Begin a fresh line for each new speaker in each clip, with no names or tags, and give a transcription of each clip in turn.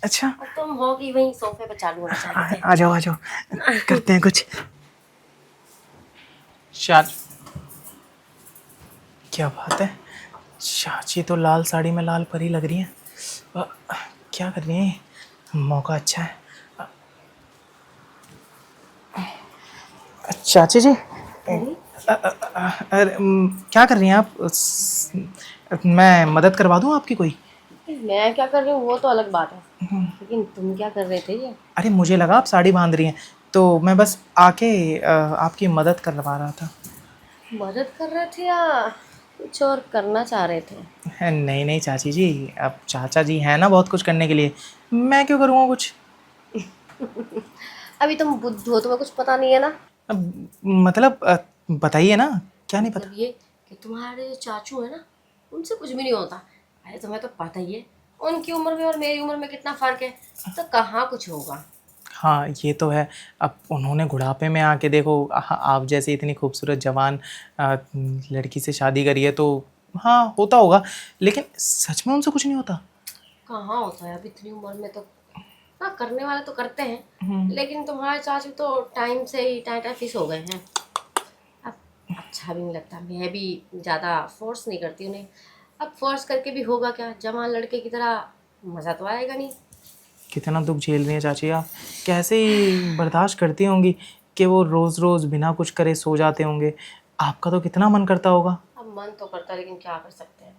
अच्छा
और तुम हो कि वहीं सोफे पे चालू होना चाहते थे।
आ जाओ आ जाओ, करते हैं कुछ। चाच, क्या बात है, चाची तो लाल साड़ी में लाल परी लग रही हैं। अ, क्या कर रही हैं? मौका अच्छा है। चाची जी,
अरे
अरे क्या कर रही हैं आप? मैं मदद करवा दूं आपकी कोई?
मैं क्या कर रही हूँ वो तो अलग बात है, लेकिन तुम क्या कर रहे थे ये?
अरे मुझे लगा आप साड़ी बांध रही हैं, तो मैं बस आके आपकी मदद करवा रहा था।
मदद कर रहे थे या कुछ और करना चाह रहे थे?
नहीं नहीं चाची जी, अब चाचा जी हैं ना बहुत कुछ करने के लिए, मैं क्यों करूँगा कुछ?
अभी तुम बुद्ध हो, तुम्हें कुछ पता नहीं है ना।
मतलब बताइए ना, क्या नहीं
मतलब
पता?
ये कि तुम्हारे जो चाचू है ना, उनसे कुछ भी नहीं होता। अरे तुम्हें तो पता ही है उनकी उम्र में और मेरी उम्र में कितना फर्क है, तो कहाँ कुछ होगा।
हाँ ये तो है। अब उन्होंने बुढ़ापे में आके देखो, आप जैसे इतनी खूबसूरत जवान लड़की से शादी करी है, तो हाँ होता होगा, लेकिन सच में उनसे कुछ नहीं होता?
कहाँ होता है अब इतनी उम्र में तो। हाँ, करने वाले तो करते हैं, लेकिन तुम्हारे चाचू तो टाइम से ही टाटा फिस हो गए हैं। अब अच्छा भी नहीं लगता, मैं भी ज़्यादा फोर्स नहीं करती उन्हें। अब फोर्स करके भी होगा क्या, जवान लड़के की तरह मज़ा तो आएगा नहीं।
कितना दुख झेल रही हैं चाची आप, कैसे ही बर्दाश्त करती होंगी कि वो रोज़ रोज़ बिना कुछ करे सो जाते होंगे। आपका तो कितना मन करता होगा।
अब मन तो करता है, लेकिन क्या कर सकते हैं,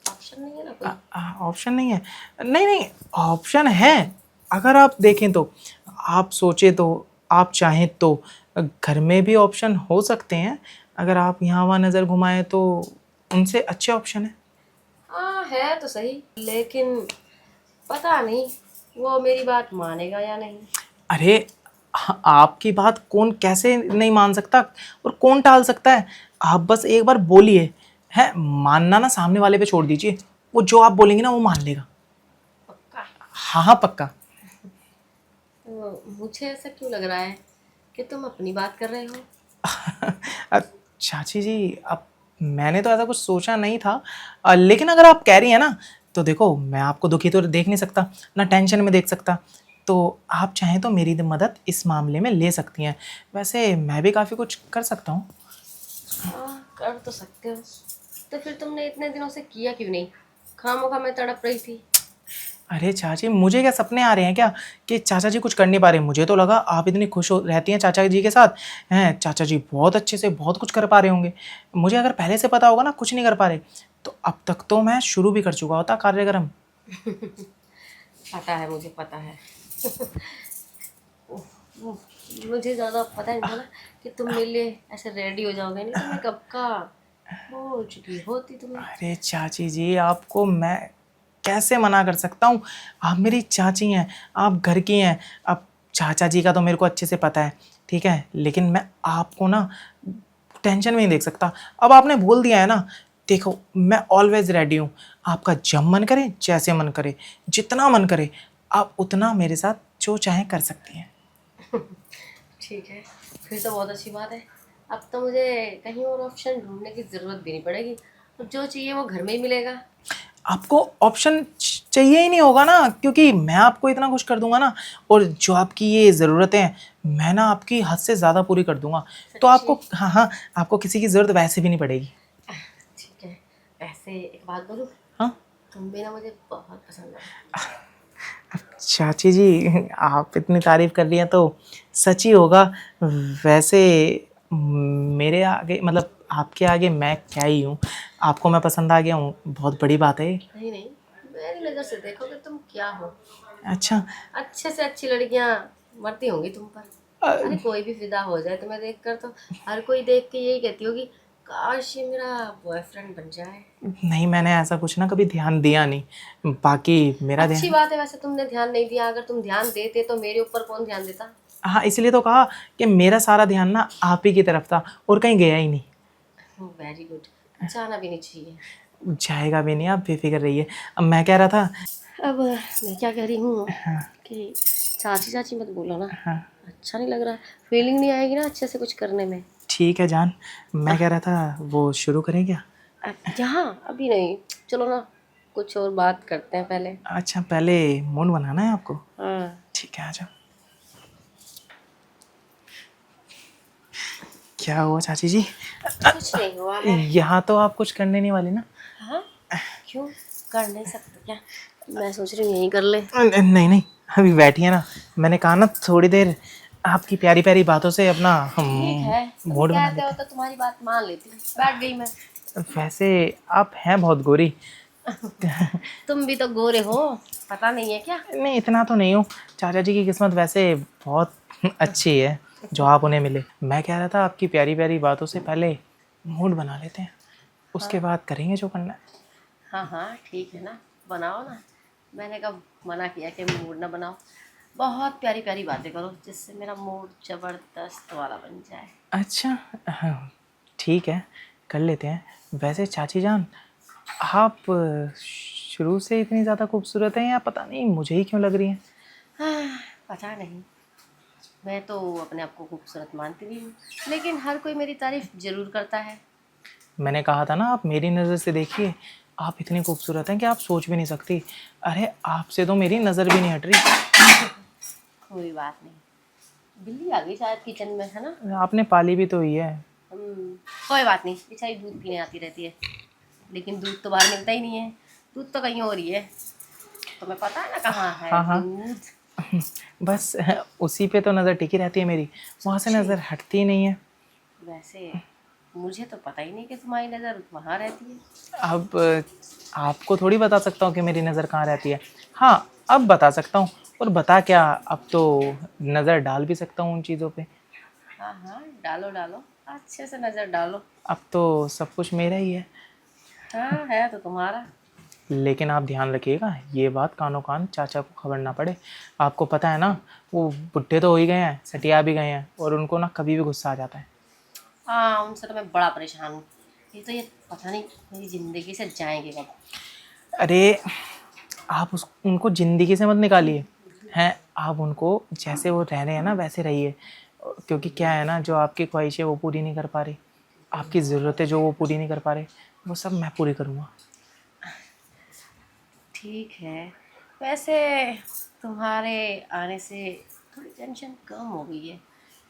ऑप्शन नहीं है ना कोई।
ऑप्शन नहीं है? नहीं नहीं, ऑप्शन है। अगर आप देखें तो, आप सोचे तो, आप चाहें तो घर में भी ऑप्शन हो सकते हैं। अगर आप यहाँ वहाँ नज़र घुमाएं तो उनसे अच्छे ऑप्शन है।
हाँ है तो सही, लेकिन पता नहीं वो मेरी बात मानेगा या नहीं।
अरे आपकी बात कौन कैसे नहीं मान सकता, और कौन टाल सकता है? आप बस एक बार बोलिए, है मानना ना सामने वाले पे छोड़ दीजिए, वो जो आप बोलेंगे ना वो मान लेगा।
पक्का?
हाँ हाँ पक्का।
तो मुझे ऐसा क्यों लग रहा है कि तुम अपनी बात कर रहे हो।
चाची जी, अब मैंने तो ऐसा कुछ सोचा नहीं था, लेकिन अगर आप कह रही हैं ना, तो देखो मैं आपको दुखी तो देख नहीं सकता, ना टेंशन में देख सकता, तो आप चाहें तो मेरी मदद इस मामले में ले सकती हैं। वैसे मैं भी काफ़ी कुछ कर सकता हूँ।
हाँ कर तो सकते हो, तो फिर तुमने इतने दिनों से किया क्यों नहीं? खामोखा मैं तड़प रही थी।
अरे चाची, मुझे क्या सपने आ रहे हैं क्या कि चाचा जी कुछ कर नहीं पा रहे? मुझे तो लगा आप इतनी खुश हो रहती हैं चाचा जी के साथ, हैं चाचा जी बहुत अच्छे से बहुत कुछ कर पा रहे होंगे। मुझे अगर पहले से पता होगा ना कुछ नहीं कर पा रहे, तो अब तक तो मैं शुरू भी कर चुका होता कार्यक्रम।
पता है, मुझे पता है। मुझे ज़्यादा पता नहीं था ना कि तुम मेरे लिए ऐसे रेडी हो जाओगे, नहीं तो मैं कब का बोल चुकी होती तुम्हें।
अरे चाची जी, आपको मैं कैसे मना कर सकता हूँ? आप मेरी चाची हैं, आप घर की हैं। अब चाचा जी का तो मेरे को अच्छे से पता है, ठीक है, लेकिन मैं आपको ना टेंशन में नहीं देख सकता। अब आपने बोल दिया है ना, देखो मैं ऑलवेज रेडी हूँ। आपका जब मन करे, जैसे मन करे, जितना मन करे, आप उतना मेरे साथ जो चाहें कर सकती हैं।
ठीक है, फिर तो बहुत अच्छी बात है। अब तो मुझे कहीं और ऑप्शन ढूंढने की ज़रूरत भी नहीं पड़ेगी। अब जो चाहिए वो घर में ही मिलेगा।
आपको ऑप्शन चाहिए ही नहीं होगा ना, क्योंकि मैं आपको इतना कुछ कर दूंगा ना, और जो आपकी ये ज़रूरतें हैं मैं ना आपकी हद से ज़्यादा पूरी कर दूंगा। तो
सच्ची?
आपको, हाँ हाँ, आपको किसी की ज़रूरत वैसे भी नहीं पड़ेगी।
ठीक है, वैसे एक बात बोलूँ,
हाँ
तुम भी ना मुझे बहुत पसंद हो।
चाची जी, आप इतनी तारीफ कर रही हैं तो सच ही होगा। वैसे मेरे आगे, मतलब आपके आगे मैं क्या ही हूँ, आपको मैं पसंद आ गया हूँ, बहुत बड़ी बात है ये।
नहीं नहीं, मेरी नज़र से देखो कि तुम क्या हो।
अच्छा।
अच्छे से अच्छी लड़कियां मरती होंगी तुम पर। अरे कोई भी फिदा हो जाए तुम्हें देख कर, तो हर कोई देख के यही कहती होगी काश ये मेरा बॉयफ्रेंड बन जाए।
नहीं, मैंने ऐसा कुछ ना कभी ध्यान दिया नहीं, बाकी मेरा
अच्छी
ध्यान।
बात है, वैसे तुमने ध्यान नहीं दिया। अगर तुम ध्यान देते तो मेरे ऊपर कौन ध्यान देता।
हाँ इसलिए तो कहा कि मेरा सारा ध्यान ना आप ही की तरफ था, और कहीं गया ही नहीं।
वेरी गुड, जाना भी नहीं चाहिए।
जाएगा भी नहीं, आप बेफिक्र रहिए। अब मैं कह रहा था,
अब मैं क्या कह रही हूँ कि चाची चाची मत बोलो ना, अच्छा नहीं लग रहा। फीलिंग नहीं आएगी ना अच्छे से कुछ करने में।
ठीक है जान, मैं कह रहा था वो शुरू करें क्या?
अब यहाँ अभी नहीं, चलो ना। कुछ और बात करते हैं पहले।
अच्छा, पहले मूड बनाना है आपको?
हाँ।
ठीक है, आ जाओ। क्या हुआ चाची जी?
कुछ नहीं हुआ।
यहाँ तो आप कुछ करने नहीं वाली ना?
हाँ, क्यों कर नहीं सकते क्या? मैं सोच रही हूँ यही कर ले।
नहीं नहीं, अभी बैठिए ना। मैंने कहा ना थोड़ी देर आपकी प्यारी प्यारी बातों से अपना
ठीक है, तुम
मूड बना
कहते हो तो तुम्हारी बात मान लेती हूँ। बैठ गई मैं।
वैसे आप हैं बहुत गोरी।
तुम भी तो गोरे हो, पता नहीं है क्या?
नहीं, इतना तो नहीं हूँ। चाचा जी की किस्मत वैसे बहुत अच्छी है जो आप उन्हें मिले। मैं कह रहा था आपकी प्यारी प्यारी बातों से पहले मूड बना लेते हैं, उसके बाद करेंगे जो करना है।
हाँ हाँ ठीक है ना, बनाओ ना। मैंने कब मना किया कि मूड ना बनाओ। बहुत प्यारी प्यारी बातें करो जिससे मेरा मूड जबरदस्त वाला बन जाए।
अच्छा, हाँ, ठीक है, कर लेते हैं। वैसे चाची जान, आप शुरू से इतनी ज़्यादा खूबसूरत हैं या पता नहीं मुझे ही क्यों लग रही हैं?
हाँ, पता नहीं, मैं तो अपने आप को खूबसूरत मानती भी हूँ, लेकिन हर कोई मेरी तारीफ जरूर करता है।
मैंने कहा था ना, आप मेरी नज़र से देखिए, आप इतनी खूबसूरत हैं कि आप सोच भी नहीं सकती। अरे आपसे तो मेरी नज़र भी नहीं हट रही।
कोई बात नहीं, बिल्ली आ गई शायद किचन में, है ना?
आपने पाली भी तो ही है।
कोई बात नहीं, बेचारी दूध पीने आती रहती है, लेकिन दूध तो बाहर मिलता ही नहीं है। दूध तो कहीं और ही है। तुम्हें पता है ना कहाँ है
हाँ हाँ,
दूध?
बस उसी पे तो नज़र टिकी रहती है मेरी, वहाँ से नज़र हटती ही नहीं है।
वैसे मुझे तो पता ही नहीं कि तुम्हारी नज़र वहाँ रहती है।
अब आपको थोड़ी बता सकता हूँ कि मेरी नज़र कहाँ रहती है। हाँ, अब बता सकता हूँ, और बता क्या, अब तो नज़र डाल भी सकता हूँ उन चीज़ों पे।
हाँ हाँ, डालो डालो, अच्छे से नज़र डालो।
अब तो सब कुछ मेरा ही है।
हाँ, है तो तुम्हारा।
लेकिन आप ध्यान रखिएगा, ये बात कानों कान चाचा को खबर ना पड़े। आपको पता है ना, वो बुढ़े तो हो ही गए हैं, सटिया भी गए हैं, और उनको ना कभी भी गुस्सा आ जाता है।
हाँ, उनसे तो मैं बड़ा परेशान हूँ। ये पता नहीं मेरी ज़िंदगी से जाएंगे कब।
अरे आप उनको ज़िंदगी से मत निकालिए हैं, आप उनको जैसे वो रह रहे हैं ना वैसे रहिए। क्योंकि क्या है ना, जो आपकी ख्वाहिशें वो पूरी नहीं कर पा रही, आपकी ज़रूरतें जो वो पूरी नहीं कर पा रहे, वो सब मैं पूरी करूँगा।
ठीक है, वैसे तुम्हारे आने से थोड़ी टेंशन कम हो गई है।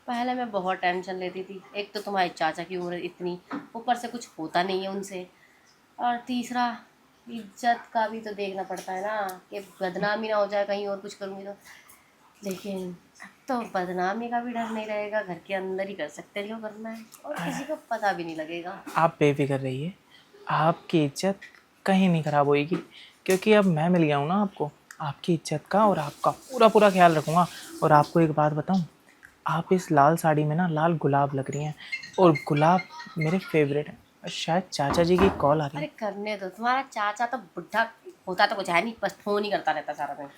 पहले मैं बहुत टेंशन लेती थी। एक तो तुम्हारे चाचा की उम्र इतनी, ऊपर से कुछ होता नहीं है उनसे, और तीसरा इज्जत का भी तो देखना पड़ता है ना, कि बदनामी ना हो जाए कहीं और कुछ करूँगी तो। लेकिन अब तो बदनामी का भी डर नहीं रहेगा, घर के अंदर ही कर सकते जो करना है, और किसी को पता भी नहीं लगेगा।
आप बेफिक्र रहिए, आपकी इज्जत कहीं नहीं ख़राब होएगी, क्योंकि अब मैं मिल गया हूँ ना आपको। आपकी इज्जत का और आपका पूरा पूरा ख्याल रखूँगा। और आपको एक बात बताऊँ, आप इस लाल साड़ी में ना लाल गुलाब लग रही हैं, और गुलाब मेरे फेवरेट हैं। शायद चाचा जी की कॉल आ रही
अरे
है।
करने दो, तुम्हारा चाचा तो बुढ़ा होता तो कुछ है नहीं, बस फोन ही करता रहता सारा दिन।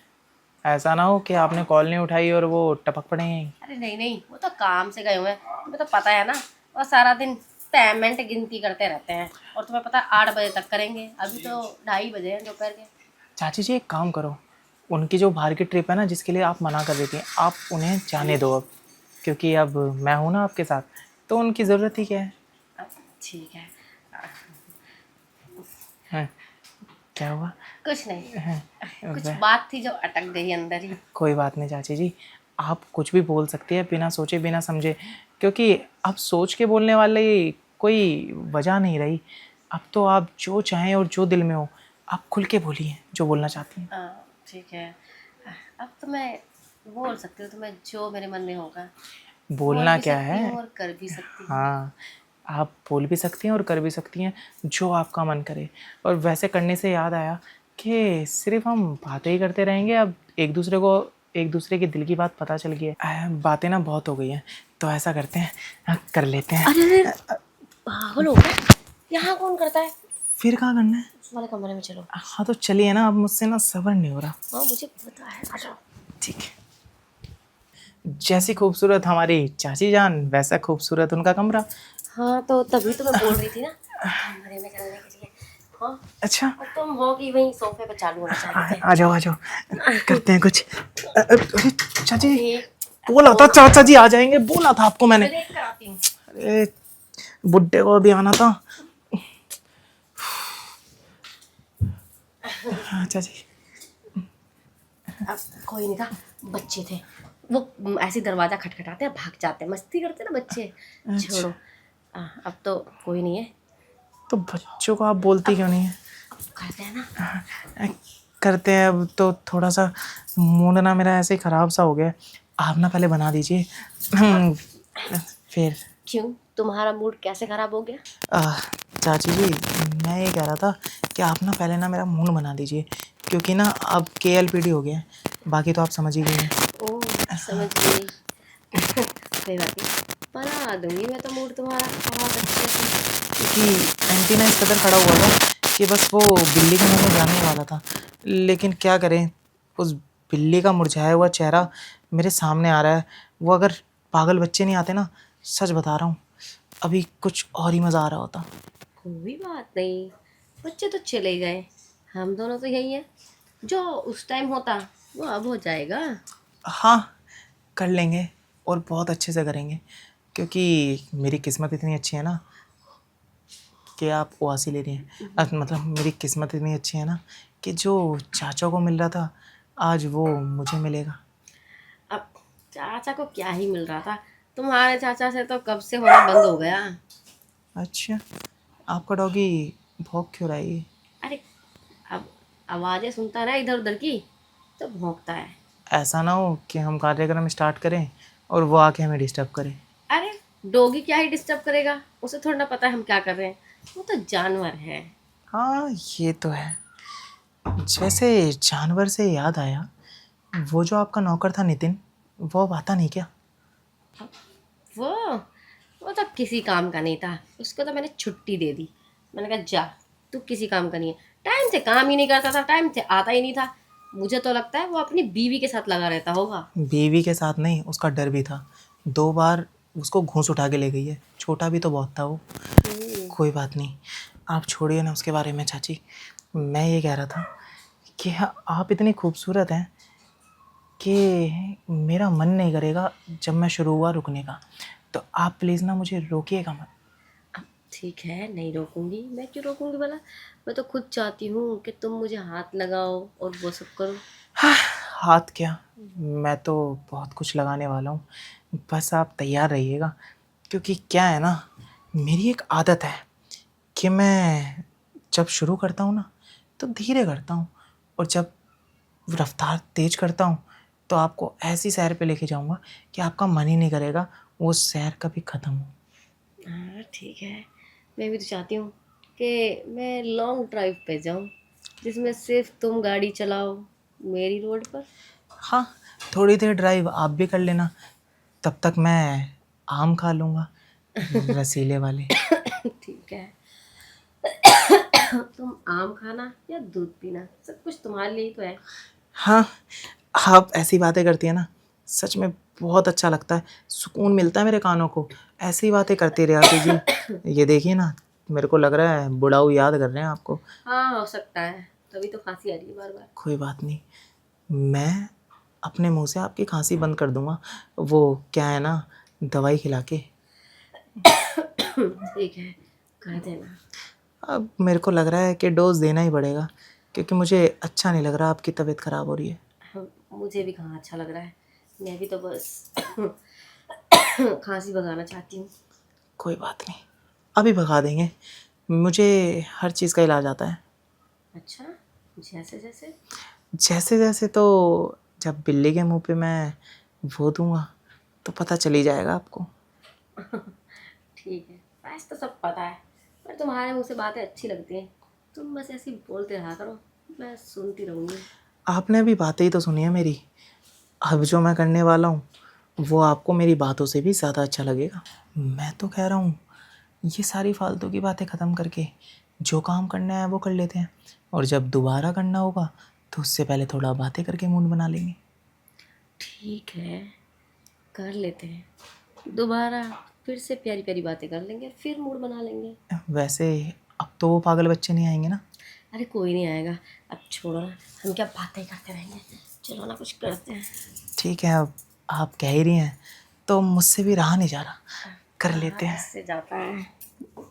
ऐसा ना हो कि आपने कॉल नहीं उठाई और वो टपक पड़े हैं।
अरे नहीं नहीं, वो तो काम से गए हुए हैं, तुम्हें तो पता है ना। और सारा दिन पेमेंट गिनती करते रहते हैं, और तुम्हें पता है 8 बजे तक करेंगे, अभी तो 2:30 बजे हैं दोपहर के।
चाची जी एक काम करो, उनकी जो बाहर की ट्रिप है ना जिसके लिए आप मना कर रही थी, आप उन्हें जाने दो अब, क्योंकि अब मैं हूँ ना आपके साथ, तो उनकी ज़रूरत ही क्या है।
ठीक है।
हाँ, क्या हुआ?
कुछ नहीं,
हाँ,
कुछ बात थी जो अटक गई अंदर ही।
कोई बात नहीं चाची जी, आप कुछ भी बोल सकती है बिना सोचे बिना समझे, क्योंकि अब सोच के बोलने वाले कोई वजह नहीं रही। अब तो आप जो चाहें और जो दिल में हो, आप खुल के बोलिए जो बोलना चाहती हैं।
ठीक है, अब तो मैं बोल सकती हूँ, तुम्हें जो मेरे मन में होगा बोल
बोलना
भी
क्या
सकती
है?
हूँ और कर भी सकती हूँ।
हाँ, आप बोल भी सकती हैं और कर भी सकती हैं, जो आपका मन करे। और वैसे करने से याद आया कि सिर्फ हम बातें ही करते रहेंगे, अब एक दूसरे के दिल की बात पता चल गई है। बातें ना बहुत हो गई हैं, तो ऐसा करते हैं, कर लेते हैं।
अरे पागल हो गया, यहाँ कौन करता है?
फिर कहाँ करना है?
उस वाले कमरे में चलो।
हाँ तो चलिए ना, अब मुझसे ना सब्र नहीं हो रहा।
हाँ मुझे पता है, आ जाओ।
ठीक है। जैसी खूबसूरत हमारी चाची जान, वैसा खूबसूरत उनका कमरा।
हाँ तो तभी तो मैं बोल रही थी ना कमरे में चलने के लिए। हाँ,
अच्छा,
और तुम हो कि वहीं सोफे पे चालू होना चाहते थे।
आ जाओ आ जाओ, करते हैं कुछ। अरे चाची,
एक
बोला था चाचा जी आ जाएंगे, बोला था आपको मैंने।
लेकर कराती हूँ।
अरे बुड्ढे को अभी आना था। अच्छा जी।
अब कोई नहीं था, बच्चे थे वो, ऐसे दरवाजा खटखटाते हैं भाग जाते हैं, मस्ती करते हैं ना बच्चे।
अच्छा,
छोड़ो, अब तो कोई नहीं है।
तो बच्चों को आप बोलती क्यों नहीं है?
अब करते हैं ना।
अ, करते हैं। अब तो थोड़ा सा मूड ना मेरा ऐसे ही ख़राब सा हो गया है। आप ना पहले बना दीजिए फिर।
क्यों, तुम्हारा मूड कैसे खराब हो गया?
अ, चाची जी, मैं ये कह रहा था कि आप ना पहले ना मेरा मूड बना दीजिए, क्योंकि ना अब KLPD हो गया है। बाकी तो आप समझ ही गई हैं।
ओह, समझ गई। कोई बात नहीं, बना दूंगी मैं तो मूड तुम्हारा बहुत अच्छे से।
क्योंकि एंटीना इस कदर खड़ा हुआ था कि बस वो बिल्ली के मुंह में जाने ही वाला था। लेकिन क्या करें, उस बिल्ली का मुरझाया हुआ चेहरा मेरे सामने आ रहा है। वो अगर पागल बच्चे नहीं आते ना, सच बता रहा हूँ, अभी कुछ और ही मज़ा आ रहा होता।
कोई बात नहीं, बच्चे तो चले गए, हम दोनों तो यही हैं। जो उस टाइम होता वो अब हो जाएगा।
हाँ, कर लेंगे और बहुत अच्छे से करेंगे, क्योंकि मेरी किस्मत इतनी अच्छी है ना कि आप उआसी ले रही हैं। मतलब मेरी किस्मत इतनी अच्छी है ना कि जो चाचा को मिल रहा था आज वो मुझे मिलेगा।
अब चाचा को क्या ही मिल रहा था, तुम्हारे चाचा से तो कब से होना बंद हो गया।
अच्छा, आपका डॉगी भौंक क्यों रहा है ये?
अरे, अब आवाजें सुनता रहा इधर उधर की तो भौंकता है।
ऐसा ना हो कि हम कार्यक्रम स्टार्ट करें और वो आके हमें डिस्टर्ब करे।
अरे, डोगी क्या ही डिस्टर्ब करेगा, उसे थोड़ा ना पता है हम क्या कर रहे हैं, वो तो जानवर है।
हाँ, ये तो है। जैसे जानवर से याद आया, वो जो आपका नौकर था नितिन, वो अब आता नहीं क्या?
वो वो तो किसी काम का नहीं था, उसको तो मैंने छुट्टी दे दी। मैंने कहा जा, तू किसी काम का नहीं है। टाइम से काम ही नहीं करता था, टाइम से आता ही नहीं था। मुझे तो लगता है वो अपनी बीवी के साथ लगा रहता होगा।
बीवी के साथ नहीं, उसका डर भी था। 2 बार उसको घूंस उठा के ले गई है। छोटा भी तो बहुत था वो।
हम्म,
कोई बात नहीं, आप छोड़िए ना उसके बारे में चाची। मैं ये कह रहा था कि आप इतनी खूबसूरत हैं कि मेरा मन नहीं करेगा जब मैं शुरू हुआ रुकने का। तो आप प्लीज़ ना मुझे रोकिएगा मत।
अब ठीक है, नहीं रोकूंगी, मैं क्यों रोकूंगी भला। मैं तो खुद चाहती हूँ कि तुम मुझे हाथ लगाओ और वो सब करो।
हाथ क्या, मैं तो बहुत कुछ लगाने वाला हूँ। बस आप तैयार रहिएगा, क्योंकि क्या है ना, मेरी एक आदत है कि मैं जब शुरू करता हूँ ना तो धीरे करता हूँ, और जब रफ्तार तेज करता हूँ तो आपको ऐसी सैर पे लेके जाऊँगा कि आपका मन ही नहीं करेगा वो सैर कभी ख़त्म हो।
हाँ ठीक है, मैं भी तो चाहती हूँ कि मैं लॉन्ग ड्राइव पे जाऊँ, जिसमें सिर्फ तुम गाड़ी चलाओ मेरी रोड पर।
हाँ, थोड़ी देर ड्राइव आप भी कर लेना, तब तक मैं आम खा लूँगा, रसीले वाले।
ठीक है। तुम आम खाना या दूध पीना, सब कुछ तुम्हारे लिए ही तो है।
हाँ, आप ऐसी बातें करती हैं ना, सच में बहुत अच्छा लगता है, सुकून मिलता है मेरे कानों को। ऐसी बातें करती रहा कीजिए। ये देखिए ना, मेरे को लग रहा है बुढ़ाऊ याद कर रहे हैं आपको।
हाँ, हो सकता है, तभी तो खांसी आ रही है बार बार।
कोई बात नहीं, मैं अपने मुंह से आपकी खांसी बंद कर दूंगा, वो क्या है ना, दवाई खिला के।
ठीक है, कर देना।
अब मेरे को लग रहा है कि डोज देना ही पड़ेगा, क्योंकि मुझे अच्छा नहीं लग रहा आपकी तबीयत ख़राब हो रही है।
मुझे भी कहाँ अच्छा लग रहा है, मैं भी तो बस खांसी भगाना चाहती हूँ।
कोई बात नहीं, अभी भगा देंगे। मुझे हर चीज़ का इलाज आता है।
अच्छा, जैसे जैसे?
जैसे जैसे तो जब बिल्ली के मुंह पे मैं वो दूंगा तो पता चल ही जाएगा आपको।
ठीक है, वैसे तो सब पता है, पर तुम्हारे मुँह से बातें अच्छी लगती हैं। तुम बस ऐसे ही बोलते रहा करो, मैं सुनती रहूँगी।
आपने अभी बातें ही तो सुनी है मेरी। अब जो मैं करने वाला हूँ वो आपको मेरी बातों से भी ज़्यादा अच्छा लगेगा। मैं तो कह रहा हूँ, ये सारी फालतू की बातें ख़त्म करके जो काम करना है वो कर लेते हैं, और जब दोबारा करना होगा तो उससे पहले थोड़ा बातें करके मूड बना लेंगे।
ठीक है, कर लेते हैं दोबारा, फिर से प्यारी प्यारी बातें कर लेंगे, फिर मूड बना लेंगे।
वैसे अब तो वो पागल बच्चे नहीं आएंगे ना?
अरे कोई नहीं आएगा, अब छोड़ो ना, हम क्या बातें करते रहेंगे, चलो ना कुछ करते हैं।
ठीक है, अब आप कह ही रही हैं तो मुझसे भी रहा नहीं जा रहा, कर
हाँ,
लेते हैं।
इससे जाता है।